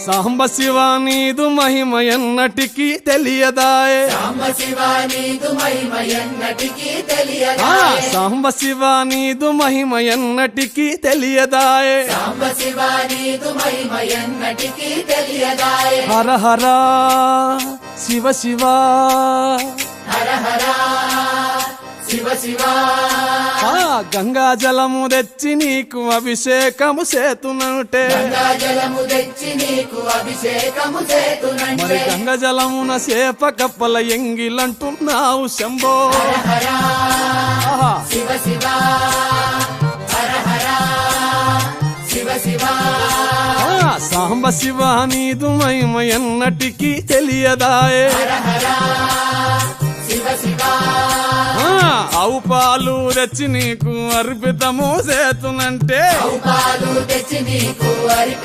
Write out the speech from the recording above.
సాంబ శివ నీదు మహిమ ఎన్నటికీ తెలియదాయే సాంబ శివ నీదు మహిమ ఎన్నటికీ తెలియదాయే సాంబ శివ నీదు మహిమ ఎన్నటికీ తెలియదాయే సాంబ శివ నీదు మహిమ ఎన్నటికీ తెలియదాయే హర హర శివ శివ హర హర శివ శివ గంగా జలము తెచ్చి నీకు అభిషేకము చేతునంటే గంగా జలము తెచ్చి నీకు అభిషేకము చేతునంటే మరి గంగా జలమున చేప కప్పల ఎంగిలంటున్నావు శంభో హర ఆహా. శివ శివ హర హర శివ శివ సాంబ శివ నీదు మహిమ ఎన్నటికీ తెలియదాయే హర హర శివ శివ ఆవు పాలు తెచ్చి నీకు అర్పితము చేతునంటే పాలు తెచ్చి నీకు అర్పి